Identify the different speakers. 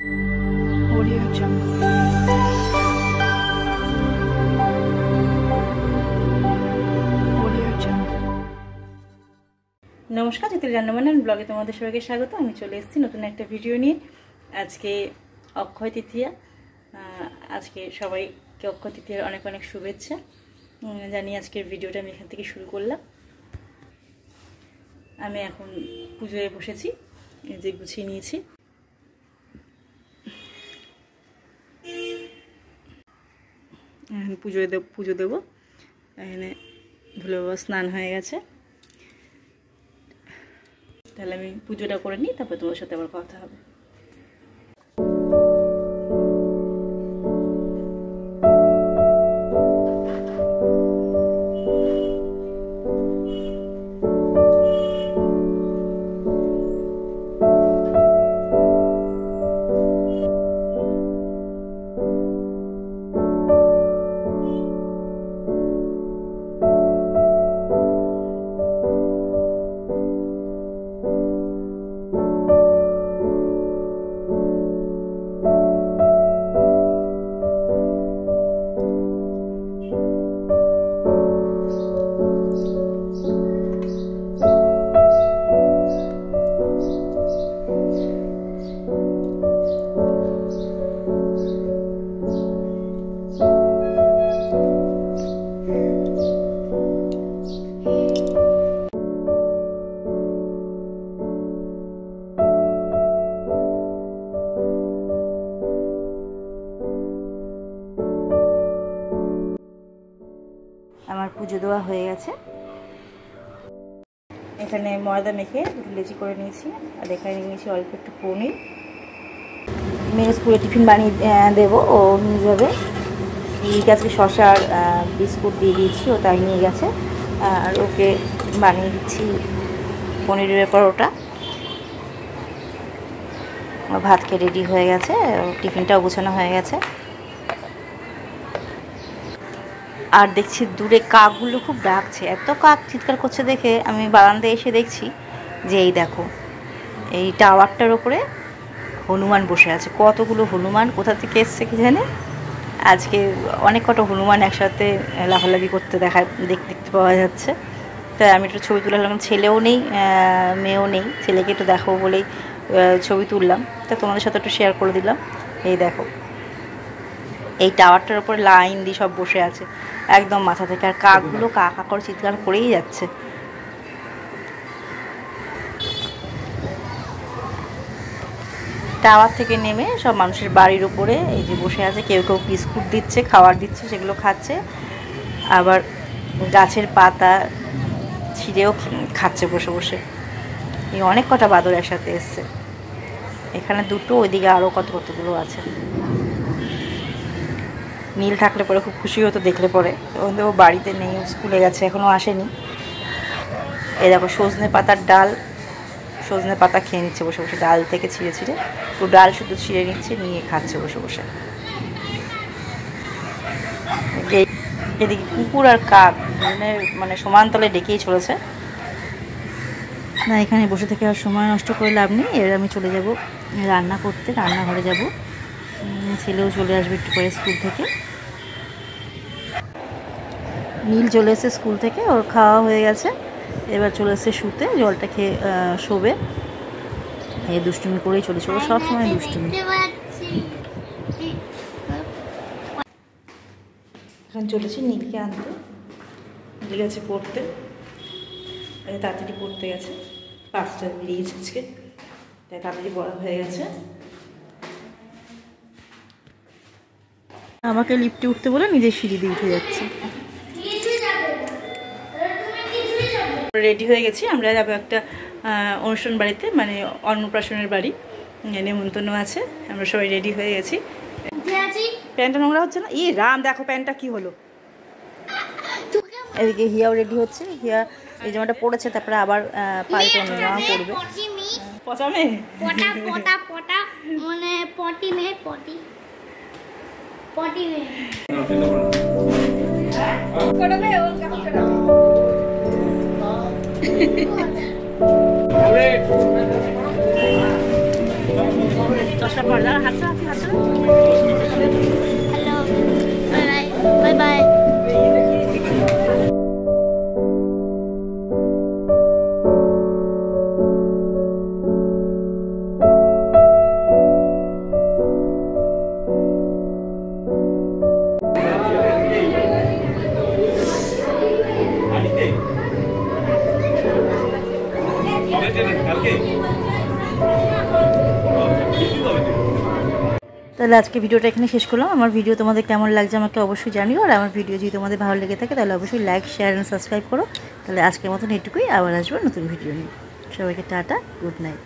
Speaker 1: Audio Jungle. Audio Jungle.
Speaker 2: নমস্কার, জিতুল রান্নাবান্না ব্লগে তোমাদের সবাইকে স্বাগত। আমি চলে এসেছি নতুন একটা ভিডিও নিয়ে। আজকে অক্ষয় তৃতীয়া। আজকে সবাইকে অক্ষয় তৃতীয়ার অনেক অনেক শুভেচ্ছা জানিয়ে আজকের ভিডিওটা আমি এখান থেকে শুরু করলাম। আমি এখন পুজোয় বসেছি, যে গুছিয়ে নিয়েছি। পুজো দেবো। এখানে ভুলে বাবা স্নান হয়ে গেছে, তাহলে আমি পুজোটা করে নিই, তারপর তোমার সাথে আবার কথা হবে। আমার পুজো দেওয়া হয়ে গেছে। এখানে ময়দা মেখে লেচি করে নিয়েছি, আর এখানে নিয়েছি অল্প একটু পনির। মেয়ে স্কুলে টিফিন বানিয়ে দেবো, ও নিয়ে যাবে। আজকে শসা আর বিস্কুট দিয়ে দিয়েছি, ও তাই নিয়ে গেছে। আর ওকে বানিয়ে দিচ্ছি পনিরের পরোটা। ভাত খেয়ে রেডি হয়ে গেছে, টিফিনটাও গোছানো হয়ে গেছে। আর দেখছি দূরে কাকগুলো খুব ডাকছে, এত কাক চিৎকার করছে দেখে আমি বারান্দায় এসে দেখছি যে এই দেখো, এই টাওয়ারটার ওপরে হনুমান বসে আছে। কতগুলো হনুমান কোথা থেকে এসছে কি জানে। আজকে অনেক কটা হনুমান একসাথে লাফালাফি করতে দেখতে পাওয়া যাচ্ছে। তাই আমি একটু ছবি তুললাম। ছেলেও নেই, মেয়েও নেই, ছেলেকে একটু দেখাবো বলেই ছবি তুললাম। তা তোমাদের সাথে একটু শেয়ার করে দিলাম। এই দেখো, এই টাওয়ারটার উপরে লাইন দিয়ে সব বসে আছে একদম মাথা থেকে। আর কাকগুলো কাকা করে চিৎকার করেই যাচ্ছে। টাওয়ার থেকে নেমে সব মানুষের বাড়ির উপরে এই যে বসে আছে। কেউ কেউ বিস্কুট দিচ্ছে, খাবার দিচ্ছে, সেগুলো খাচ্ছে। আবার গাছের পাতা ছিঁড়েও খাচ্ছে বসে বসে। এই অনেক কটা বাদর একসাথে এসছে। এখানে দুটো, ওইদিকে আরও কতগুলো আছে। নীল থাকলে পরে খুব খুশি হতো দেখলে পরে। ও বাড়িতে নেই, স্কুলে গেছে, এখনও আসেনি। এই দেখো সজনে পাতার ডাল, সজনে পাতা খেয়ে নিচ্ছে বসে বসে, ডাল থেকে ছিঁড়ে ছিঁড়ে। ও ডাল শুধু ছিঁড়ে নিচ্ছে, নিয়ে খাচ্ছে বসে বসে। এদিকে কুকুর আর কাক মানে সমান্তলে ডেকেই চলেছে। না, এখানে বসে থেকে আর সময় নষ্ট করে লাভ নেই। এর আমি চলে যাব রান্না করতে, রান্নাঘরে যাব। ছেলেও চলে আসবে একটু করে স্কুল থেকে। নীল চলে এসে স্কুল থেকে, ওর খাওয়া হয়ে গেছে। এবার চলে এসে শুতে, জলটা খেয়ে শোবে। এই দুষ্টুমি করেই চলেছে, ও সবসময় দুষ্টুমি। এখন চলেছি নীলকে আনতে। নীল গেছে পড়তে, তাড়াতাড়ি পড়তে গেছে। 5টায় বেরিয়েছে আজকে, তাই তাড়াতাড়ি পড়া হয়ে গেছে। আমাকে লিফটে উঠতে বলে নিজের সিঁড়ি দিয়ে উঠে যাচ্ছে। রেডি হয়ে গেছি, আমরা যাবো একটা অনুষ্ঠান বাড়িতে, মানে অন্নপ্রাশনের বাড়ি, নেমন্তন্ন আছে। আমরা সবাই রেডি হয়ে গেছি। প্যান্টটা নোংরা হচ্ছে না? ই রাম, দেখো প্যান্টটা কি হলো। এদিকে হিয়াও রেডি হচ্ছে। হিয়া এই জামাটা পড়েছে, তারপরে আবার পাল্টে অন্য জামা পরবে। পচামে পটা পটা পটা মানে পটি নেই, পটি পটি নেই। করবে ওর কাছে করবে। আরে দশটা পর দাঁড়া হাতটা
Speaker 1: হ্যালো বাই বাই বাই
Speaker 2: তাহলে আজকে ভিডিওটা এখানে শেষ করলাম। আমার ভিডিও তোমাদের কেমন লাগছে আমাকে অবশ্যই জানিও, আর আমার ভিডিও যদি তোমাদের ভালো লেগে থাকে তাহলে অবশ্যই লাইক, শেয়ার অ্যান্ড সাবস্ক্রাইব করো। তাহলে আজকের মতন এটুকুই, আবার আসবো নতুন ভিডিও নিয়ে। সবাইকে টাটা, গুড নাইট।